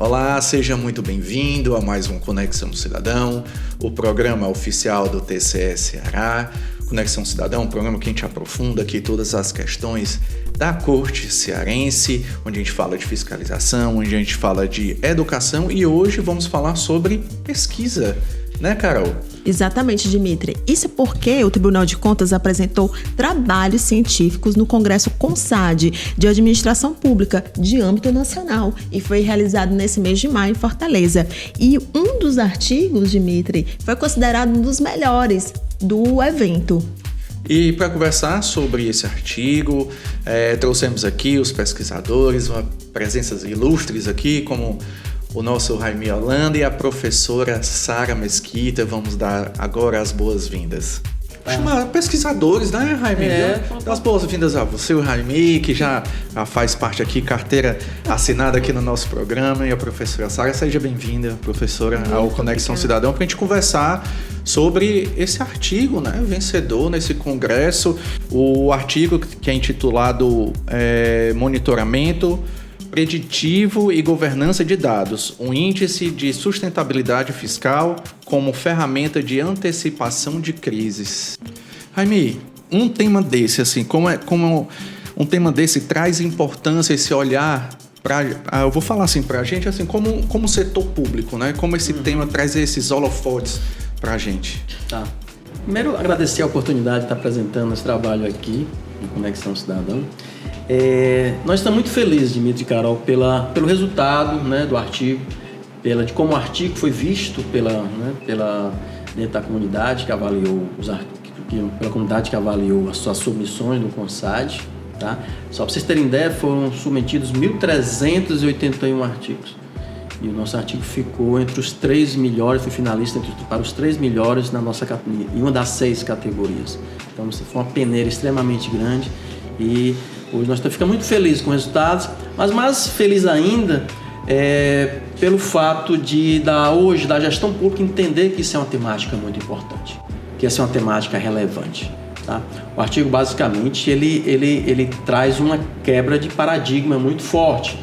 Olá, seja muito bem-vindo a mais um Conexão Cidadão, o programa oficial do TCE Ceará. Conexão Cidadão, um programa que a gente aprofunda aqui todas as questões da corte cearense, onde a gente fala de fiscalização, onde a gente fala de educação e hoje vamos falar sobre pesquisa, né, Carol? Exatamente, Dimitri. Isso porque o Tribunal de Contas apresentou trabalhos científicos no Congresso CONSAD de Administração Pública de âmbito nacional e foi realizado nesse mês de maio em Fortaleza. E um dos artigos, Dimitri, foi considerado um dos melhores do evento. E para conversar sobre esse artigo, trouxemos aqui os pesquisadores, presenças ilustres aqui, como o nosso Raimi Holanda e a professora Sara Mesquita. Vamos dar agora as boas-vindas. Chamar pesquisadores, né, Raimi? Dá as boas-vindas a você, o Raimi, que já faz parte aqui, carteira assinada aqui no nosso programa, e a professora Sara. Seja bem-vinda, professora, ao Conexão Cidadão, para a gente conversar sobre esse artigo, né, vencedor nesse congresso. O artigo que é intitulado Monitoramento Preditivo e Governança de Dados, um índice de sustentabilidade fiscal como ferramenta de antecipação de crises. Raimi, um tema desse, assim, como um tema desse traz importância, esse olhar eu vou falar assim pra gente, assim, como setor público, né? Como esse tema traz esses holofotes pra gente. Tá. Primeiro, agradecer a oportunidade de estar apresentando esse trabalho aqui no Conexão Cidadão. Nós estamos muito felizes, Dimitri e Carol, pelo resultado, né, do artigo, de como o artigo foi visto dentro da comunidade que avaliou pela comunidade que avaliou as suas submissões no CONSAD. Tá? Só para vocês terem ideia, foram submetidos 1.381 artigos. E o nosso artigo ficou entre os 3 melhores, foi finalista para os 3 melhores em uma das 6 categorias. Então, foi uma peneira extremamente grande e hoje nós ficamos muito felizes com os resultados, mas mais feliz ainda pelo fato da gestão pública entender que isso é uma temática muito importante, que essa é uma temática relevante. Tá? O artigo, basicamente, ele traz uma quebra de paradigma muito forte,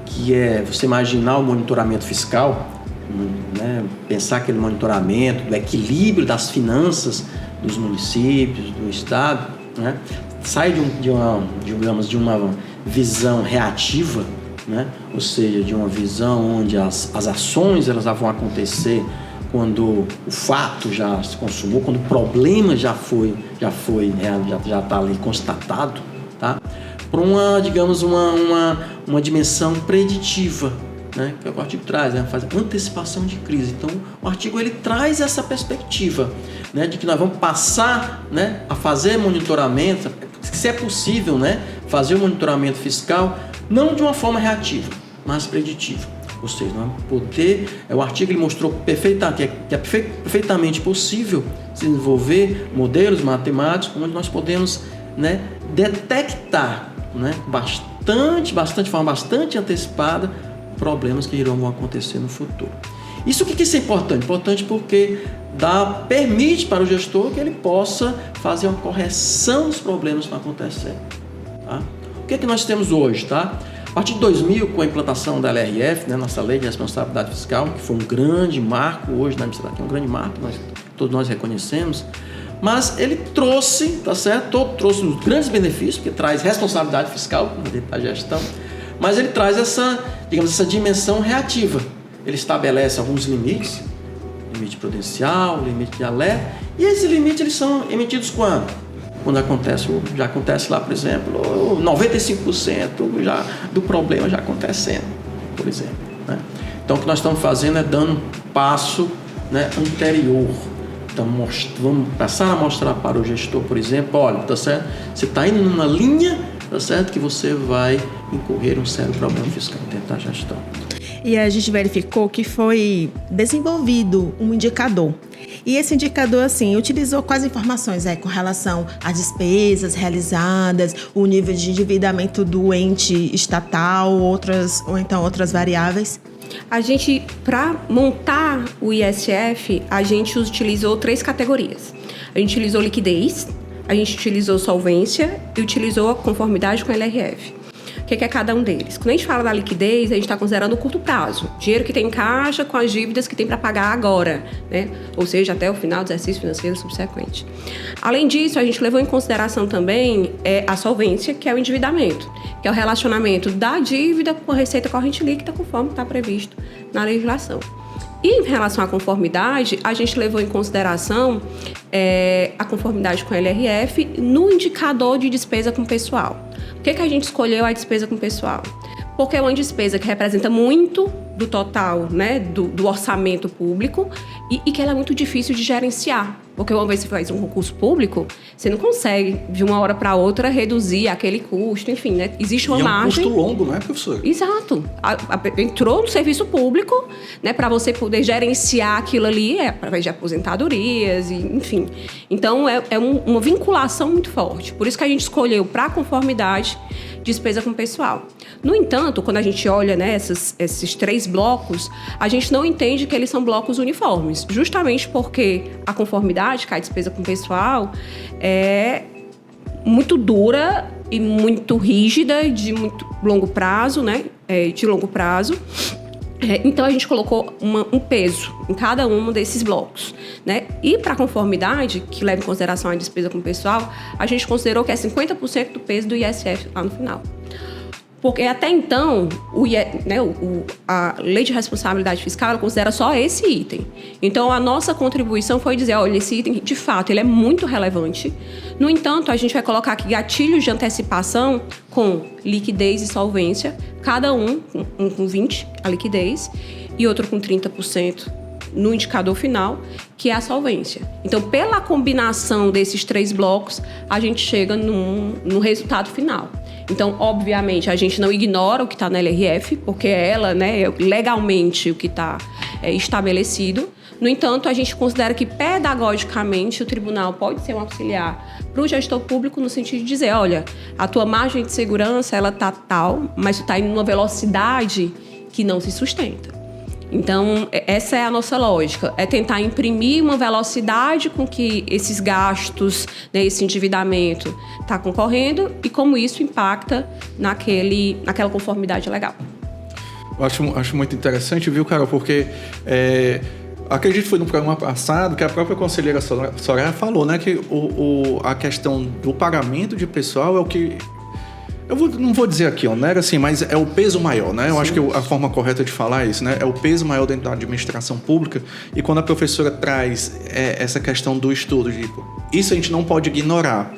que é você imaginar o monitoramento fiscal, né? Pensar aquele monitoramento do equilíbrio das finanças dos municípios, do Estado, né? Sai de uma visão reativa, né? Ou seja, de uma visão onde as ações elas vão acontecer quando o fato já se consumou, quando o problema já está ali constatado, tá? Para uma dimensão preditiva, né? Que é o que o artigo traz, né? Faz antecipação de crise. Então, o artigo ele traz essa perspectiva, né? De que nós vamos passar, né? A fazer monitoramento, se é possível, né? Fazer o monitoramento fiscal não de uma forma reativa, mas preditiva. Ou seja, o artigo ele mostrou que é perfeitamente possível desenvolver modelos matemáticos onde nós podemos, né, detectar, né, de forma bastante antecipada problemas que irão acontecer no futuro. Isso o que é importante? Importante porque permite para o gestor que ele possa fazer uma correção dos problemas que estão acontecendo. Tá? O que é que nós temos hoje? Tá? A partir de 2000, com a implantação da LRF, né, nossa Lei de Responsabilidade Fiscal, que foi um grande marco hoje na administração, um grande marco, todos nós reconhecemos, mas ele trouxe, tá certo? Trouxe uns grandes benefícios, porque traz responsabilidade fiscal dentro da gestão, mas ele traz essa dimensão reativa. Ele estabelece alguns limites, limite prudencial, limite de alerta, e esses limites eles são emitidos quando? Quando já acontece lá, por exemplo, 95% do problema já acontecendo, por exemplo. Né? Então, o que nós estamos fazendo é dando um passo, né, anterior. Então, vamos passar a mostrar para o gestor, por exemplo, olha, tá certo? Você está indo numa linha, tá certo? Que você vai incorrer um sério problema fiscal dentro da gestão. E a gente verificou que foi desenvolvido um indicador. E esse indicador, assim, utilizou quais informações com relação às despesas realizadas, o nível de endividamento do ente estatal, ou então outras variáveis? A gente, para montar o ISF, a gente utilizou 3 categorias. A gente utilizou liquidez, a gente utilizou solvência e utilizou a conformidade com a LRF. O que é cada um deles? Quando a gente fala da liquidez, a gente está considerando o curto prazo. Dinheiro que tem em caixa com as dívidas que tem para pagar agora, né? Ou seja, até o final do exercício financeiro subsequente. Além disso, a gente levou em consideração também a solvência, que é o endividamento, que é o relacionamento da dívida com a receita corrente líquida, conforme está previsto na legislação. E em relação à conformidade, a gente levou em consideração a conformidade com a LRF no indicador de despesa com pessoal. Por que a gente escolheu a despesa com pessoal? Porque é uma despesa que representa muito do total, né, do orçamento público e que ela é muito difícil de gerenciar. Porque uma vez que você faz um concurso público, você não consegue, de uma hora para outra, reduzir aquele custo, enfim, né? Existe uma margem... É um custo longo, não é, professor? Exato. Entrou no serviço público, né, para você poder gerenciar aquilo ali, através de aposentadorias, enfim. Então, uma vinculação muito forte. Por isso que a gente escolheu, para conformidade, despesa com pessoal. No entanto, quando a gente olha, né, esses 3 blocos, a gente não entende que eles são blocos uniformes, justamente porque a conformidade, que é a despesa com pessoal, é muito dura e muito rígida, de muito longo prazo, né, de longo prazo. Então, a gente colocou um peso em cada um desses blocos, né? E para a conformidade, que leva em consideração a despesa com pessoal, a gente considerou que é 50% do peso do ISF lá no final. Porque até então, a Lei de Responsabilidade Fiscal ela considera só esse item. Então, a nossa contribuição foi dizer, olha, esse item, de fato, ele é muito relevante. No entanto, a gente vai colocar aqui gatilhos de antecipação com liquidez e solvência, cada um com 20% a liquidez e outro com 30% no indicador final, que é a solvência. Então, pela combinação desses 3 blocos, a gente chega no resultado final. Então, obviamente, a gente não ignora o que está na LRF, porque ela, né, é legalmente o que está estabelecido. No entanto, a gente considera que, pedagogicamente, o tribunal pode ser um auxiliar para o gestor público no sentido de dizer, olha, a tua margem de segurança ela está tal, mas tu está indo numa velocidade que não se sustenta. Então, essa é a nossa lógica, é tentar imprimir uma velocidade com que esses gastos, né, esse endividamento está concorrendo e como isso impacta naquela conformidade legal. Eu acho muito interessante, viu, Carol, porque acredito que foi no programa passado que a própria conselheira Soraya falou, né, que a questão do pagamento de pessoal é o que... não vou dizer aqui, onera, assim, mas é o peso maior, né? Eu acho que a forma correta de falar é isso, né? É o peso maior dentro da administração pública. E quando a professora traz essa questão do estudo, isso a gente não pode ignorar.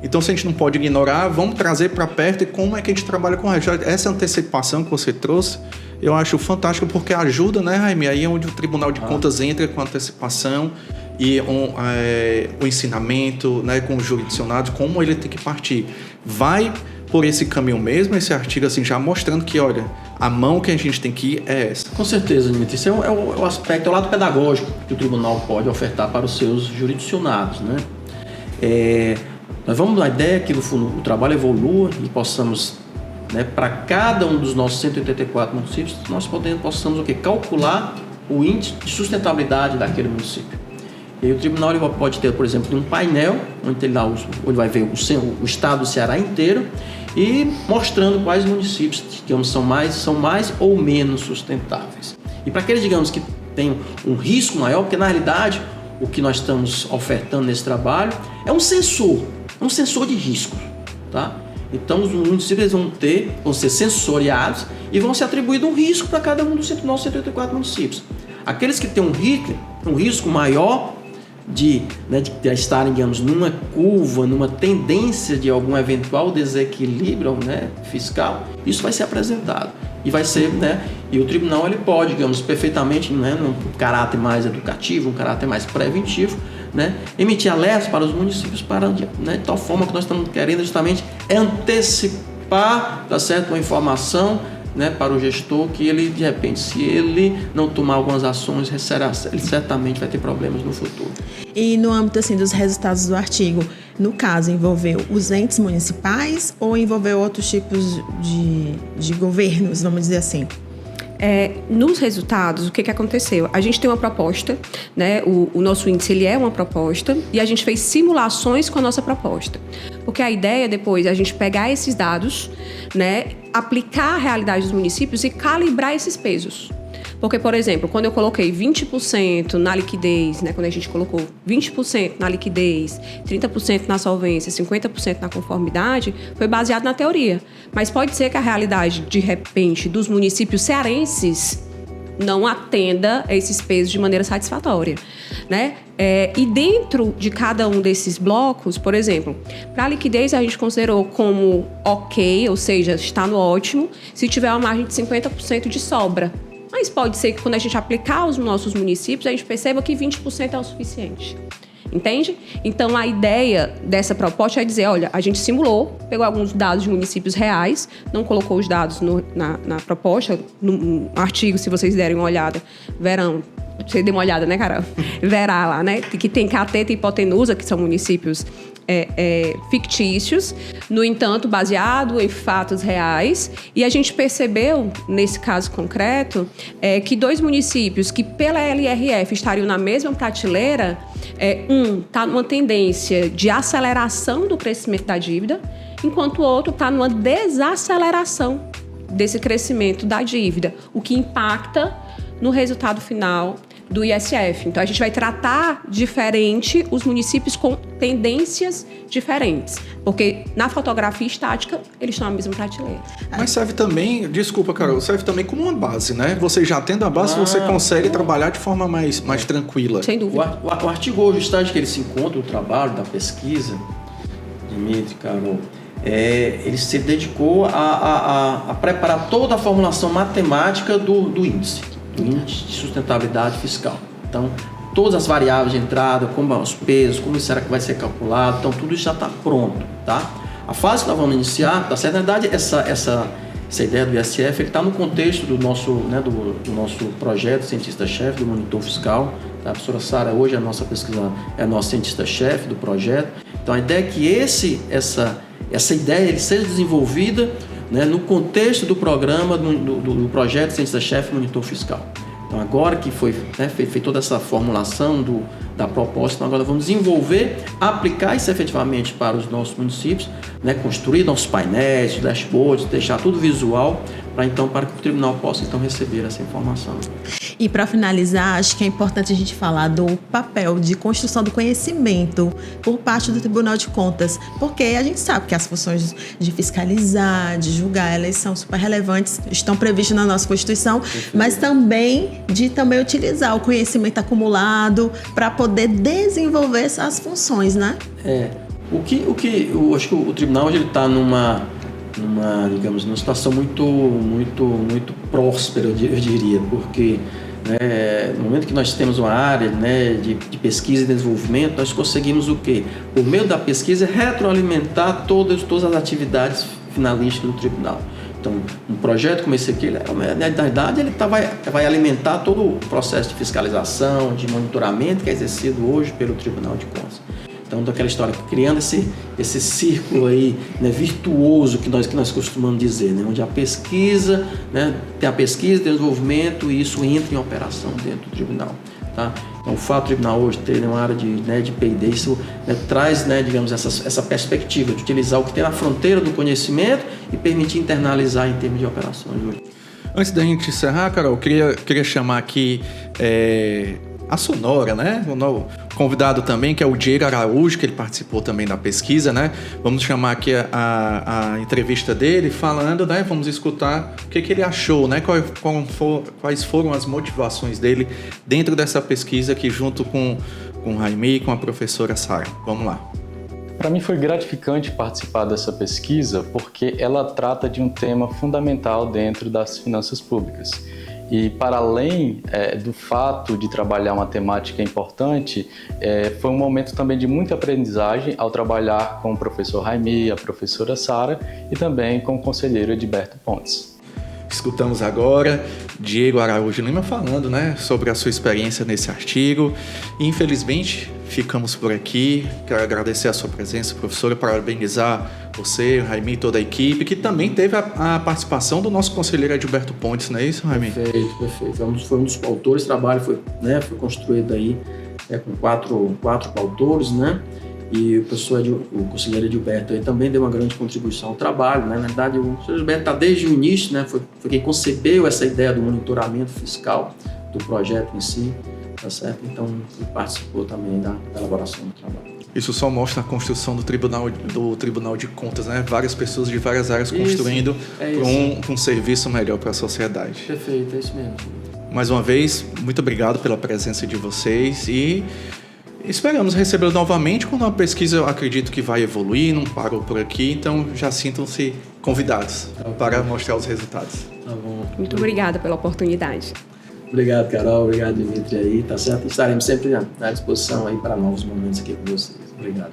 Então, se a gente não pode ignorar, vamos trazer para perto e como é que a gente trabalha com ela. Essa antecipação que você trouxe, eu acho fantástico porque ajuda, né, Raimi? Aí é onde o Tribunal de Contas entra com antecipação e o ensinamento, né, com o jurisdicionado, como ele tem que partir. Vai por esse caminho mesmo, esse artigo assim, já mostrando que, olha, a mão que a gente tem que ir é essa. Com certeza, Dimitri. Esse é o aspecto, é o lado pedagógico que o tribunal pode ofertar para os seus jurisdicionados, né? Nós vamos na ideia que o trabalho evolua e possamos, né, para cada um dos nossos 184 municípios, nós possamos calcular o índice de sustentabilidade daquele município. E aí o tribunal ele pode ter, por exemplo, um painel, onde ele vai ver o estado do Ceará inteiro e mostrando quais municípios, digamos, são mais ou menos sustentáveis. E para aqueles, digamos, que têm um risco maior, porque na realidade o que nós estamos ofertando nesse trabalho é um sensor de risco, tá? Então os municípios vão ser sensoriados e vão ser atribuído um risco para cada um dos nossos 184 municípios. Aqueles que têm um risco maior de estarem, digamos, numa curva, numa tendência de algum eventual desequilíbrio, né, fiscal, isso vai ser apresentado. E vai ser, né, e o tribunal ele pode, digamos, perfeitamente, né, num caráter mais educativo, um caráter mais preventivo, né, emitir alertas para os municípios para, né, de tal forma que nós estamos querendo justamente antecipar, tá certo, uma informação, né, para o gestor que ele, de repente, se ele não tomar algumas ações, ele certamente vai ter problemas no futuro. E no âmbito assim, dos resultados do artigo, no caso, envolveu os entes municipais ou envolveu outros tipos de governos, vamos dizer assim? Nos resultados, o que aconteceu? A gente tem uma proposta, né? O nosso índice ele é uma proposta e a gente fez simulações com a nossa proposta. Porque a ideia depois é a gente pegar esses dados, né? Aplicar a realidade dos municípios e calibrar esses pesos. Porque, por exemplo, quando eu coloquei 20% na liquidez, né, quando a gente colocou 20% na liquidez, 30% na solvência, 50% na conformidade, foi baseado na teoria. Mas pode ser que a realidade, de repente, dos municípios cearenses não atenda a esses pesos de maneira satisfatória, né? E dentro de cada um desses blocos, por exemplo, para a liquidez a gente considerou como ok, ou seja, está no ótimo, se tiver uma margem de 50% de sobra. Mas pode ser que quando a gente aplicar aos nossos municípios, a gente perceba que 20% é o suficiente. Entende? Então, a ideia dessa proposta é dizer, olha, a gente simulou, pegou alguns dados de municípios reais, não colocou os dados na proposta, no artigo, se vocês derem uma olhada, verão. Você dê uma olhada, né, Carol? Verá lá, né? Que tem Cateta e Hipotenusa, que são municípios fictícios, no entanto, baseado em fatos reais. E a gente percebeu, nesse caso concreto, que 2 municípios que pela LRF estariam na mesma prateleira, está numa tendência de aceleração do crescimento da dívida, enquanto o outro está numa desaceleração desse crescimento da dívida, o que impacta no resultado final do ISF. Então, a gente vai tratar diferente os municípios com tendências diferentes. Porque na fotografia estática, eles estão na mesma prateleira. Mas serve também, desculpa, Carol, serve também como uma base, né? Você já tendo a base, você consegue trabalhar de forma mais tranquila. Sem dúvida. O artigo hoje, o estágio que ele se encontra, o trabalho da pesquisa, Dimitri, Carol, ele se dedicou a preparar toda a formulação matemática do índice de sustentabilidade fiscal. Então, todas as variáveis de entrada, como os pesos, como será que vai ser calculado, então tudo isso já está pronto, tá? A fase que nós vamos iniciar, tá certo? Na verdade, essa ideia do ISF, ele está no contexto do nosso, né, do nosso projeto cientista-chefe do monitor fiscal, tá? A professora Sara hoje é a nossa pesquisadora, é a nossa cientista-chefe do projeto. Então, a ideia é que essa ideia ele seja desenvolvida, né, no contexto do programa do projeto cientista-chefe monitor fiscal. Então, agora que foi, né, feita toda essa formulação da proposta, então agora vamos desenvolver, aplicar isso efetivamente para os nossos municípios, né, construir nossos painéis, dashboards, deixar tudo visual, para que o tribunal possa então receber essa informação. E para finalizar, acho que é importante a gente falar do papel de construção do conhecimento por parte do Tribunal de Contas, porque a gente sabe que as funções de fiscalizar, de julgar, elas são super relevantes, estão previstas na nossa Constituição, mas também de utilizar o conhecimento acumulado para poder desenvolver essas funções, né? Eu acho que o tribunal hoje ele está numa situação muito próspera, eu diria, porque no momento que nós temos uma área, né, de pesquisa e desenvolvimento, nós conseguimos o quê? Por meio da pesquisa, retroalimentar todas as atividades finalísticas do tribunal. Então, um projeto como esse aqui, na verdade, ele vai alimentar todo o processo de fiscalização, de monitoramento que é exercido hoje pelo Tribunal de Contas. Então, daquela história, criando esse círculo aí, né, virtuoso que nós costumamos dizer, né, onde a pesquisa, né, tem a pesquisa, tem o desenvolvimento e isso entra em operação dentro do tribunal. Tá? Então, o fato do tribunal hoje ter uma área de P&D, isso, né, traz, né, digamos, essa perspectiva de utilizar o que tem na fronteira do conhecimento e permitir internalizar em termos de operações hoje. Antes da gente encerrar, Carol, queria chamar aqui a Sonora, né? O novo convidado também, que é o Diego Araújo, que ele participou também da pesquisa, né? Vamos chamar aqui a entrevista dele falando, né? Vamos escutar o que ele achou, né? Quais foram as motivações dele dentro dessa pesquisa aqui junto com o Raimi e com a professora Sara. Vamos lá. Para mim foi gratificante participar dessa pesquisa porque ela trata de um tema fundamental dentro das finanças públicas. E para além do fato de trabalhar uma temática importante, foi um momento também de muita aprendizagem ao trabalhar com o professor Raimi, a professora Sara e também com o conselheiro Edilberto Pontes. escutamos agora Diego Araújo Lima falando, né, sobre a sua experiência nesse artigo. E, infelizmente, ficamos por aqui. Quero agradecer a sua presença, professora, parabenizar você, o Raimi e toda a equipe, que também teve a participação do nosso conselheiro Edilberto Pontes, não é isso, Raimi? Perfeito. Foi um dos coautores, o trabalho foi construído aí com quatro coautores, né? E o conselheiro Edilberto aí também deu uma grande contribuição ao trabalho, né? Na verdade, o conselheiro Edilberto está desde o início, né? Foi quem concebeu essa ideia do monitoramento fiscal do projeto em si, tá certo? Então, ele participou também da elaboração do trabalho. Isso só mostra a construção do Tribunal de Contas, né? Várias pessoas de várias áreas construindo um serviço melhor para a sociedade. Perfeito, é isso mesmo. Mais uma vez, muito obrigado pela presença de vocês e esperamos recebê-lo novamente quando a pesquisa, eu acredito que vai evoluir, não parou por aqui, então já sintam-se convidados para mostrar os resultados. Tá bom. Muito obrigada pela oportunidade. Obrigado, Carol. Obrigado, Dimitri aí, tá certo? Estaremos sempre à disposição aí para novos momentos aqui com vocês. Obrigado.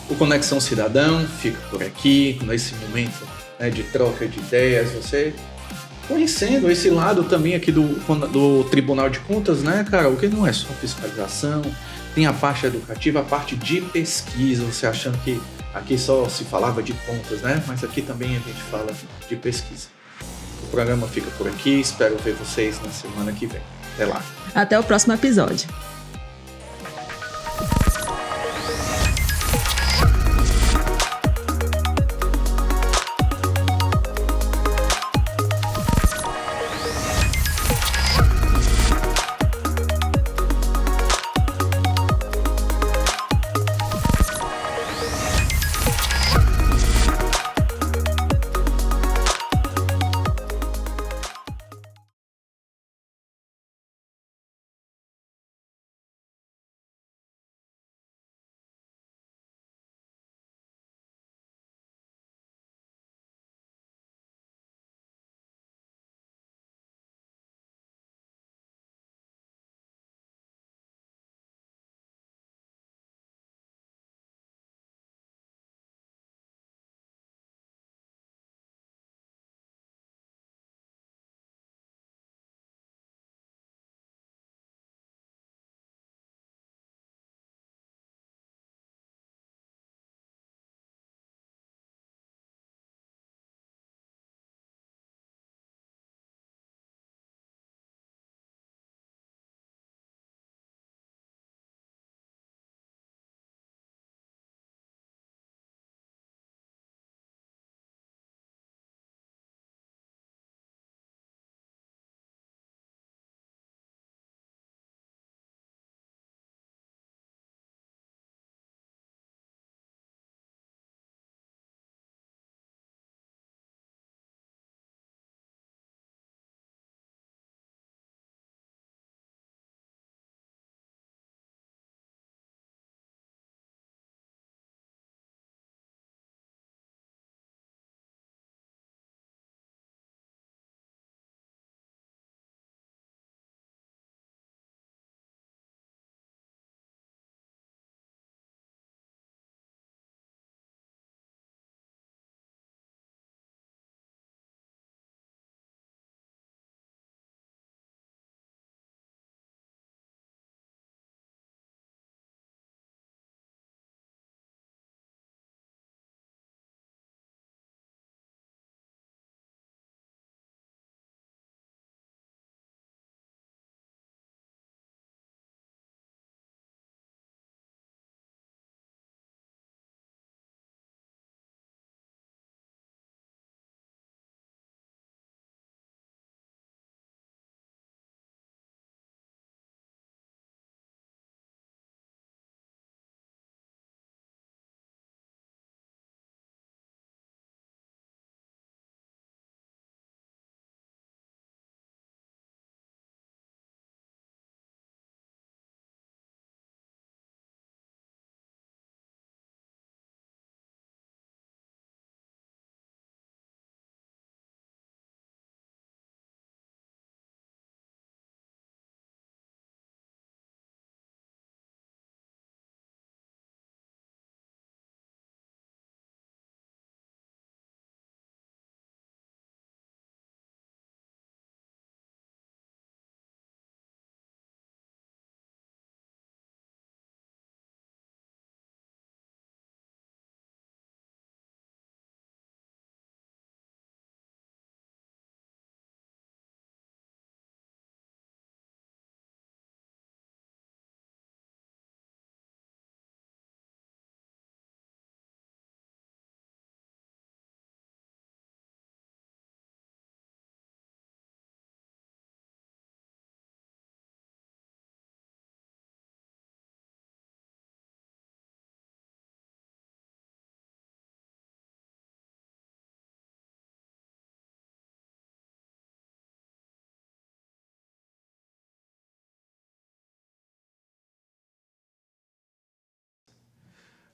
O Conexão Cidadão fica por aqui, nesse momento, né, de troca de ideias, você conhecendo esse lado também aqui do Tribunal de Contas, né, cara? O que não é só fiscalização, tem a parte educativa, a parte de pesquisa, você achando que aqui só se falava de contas, né? Mas aqui também a gente fala de pesquisa. O programa fica por aqui, espero ver vocês na semana que vem. Até lá. Até o próximo episódio.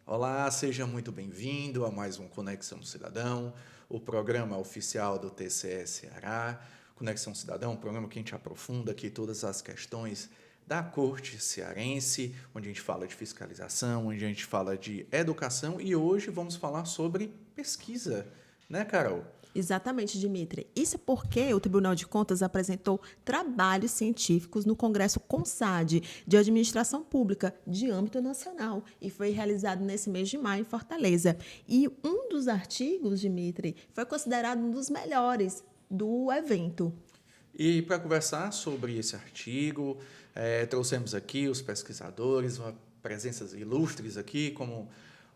Olá, seja muito bem-vindo a mais um Conexão Cidadão, o programa oficial do TCE Ceará. Conexão Cidadão, um programa que a gente aprofunda aqui todas as questões da corte cearense, onde a gente fala de fiscalização, onde a gente fala de educação e hoje vamos falar sobre pesquisa, né, Carol? Exatamente, Dimitri. Isso porque o Tribunal de Contas apresentou trabalhos científicos no Congresso CONSAD de Administração Pública de âmbito nacional e foi realizado nesse mês de maio em Fortaleza. E um dos artigos, Dimitri, foi considerado um dos melhores do evento. E para conversar sobre esse artigo, trouxemos aqui os pesquisadores, presenças ilustres aqui, como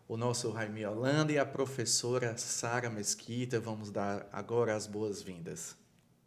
o nosso Jaime Holanda e a professora Sara Mesquita. Vamos dar agora as boas-vindas.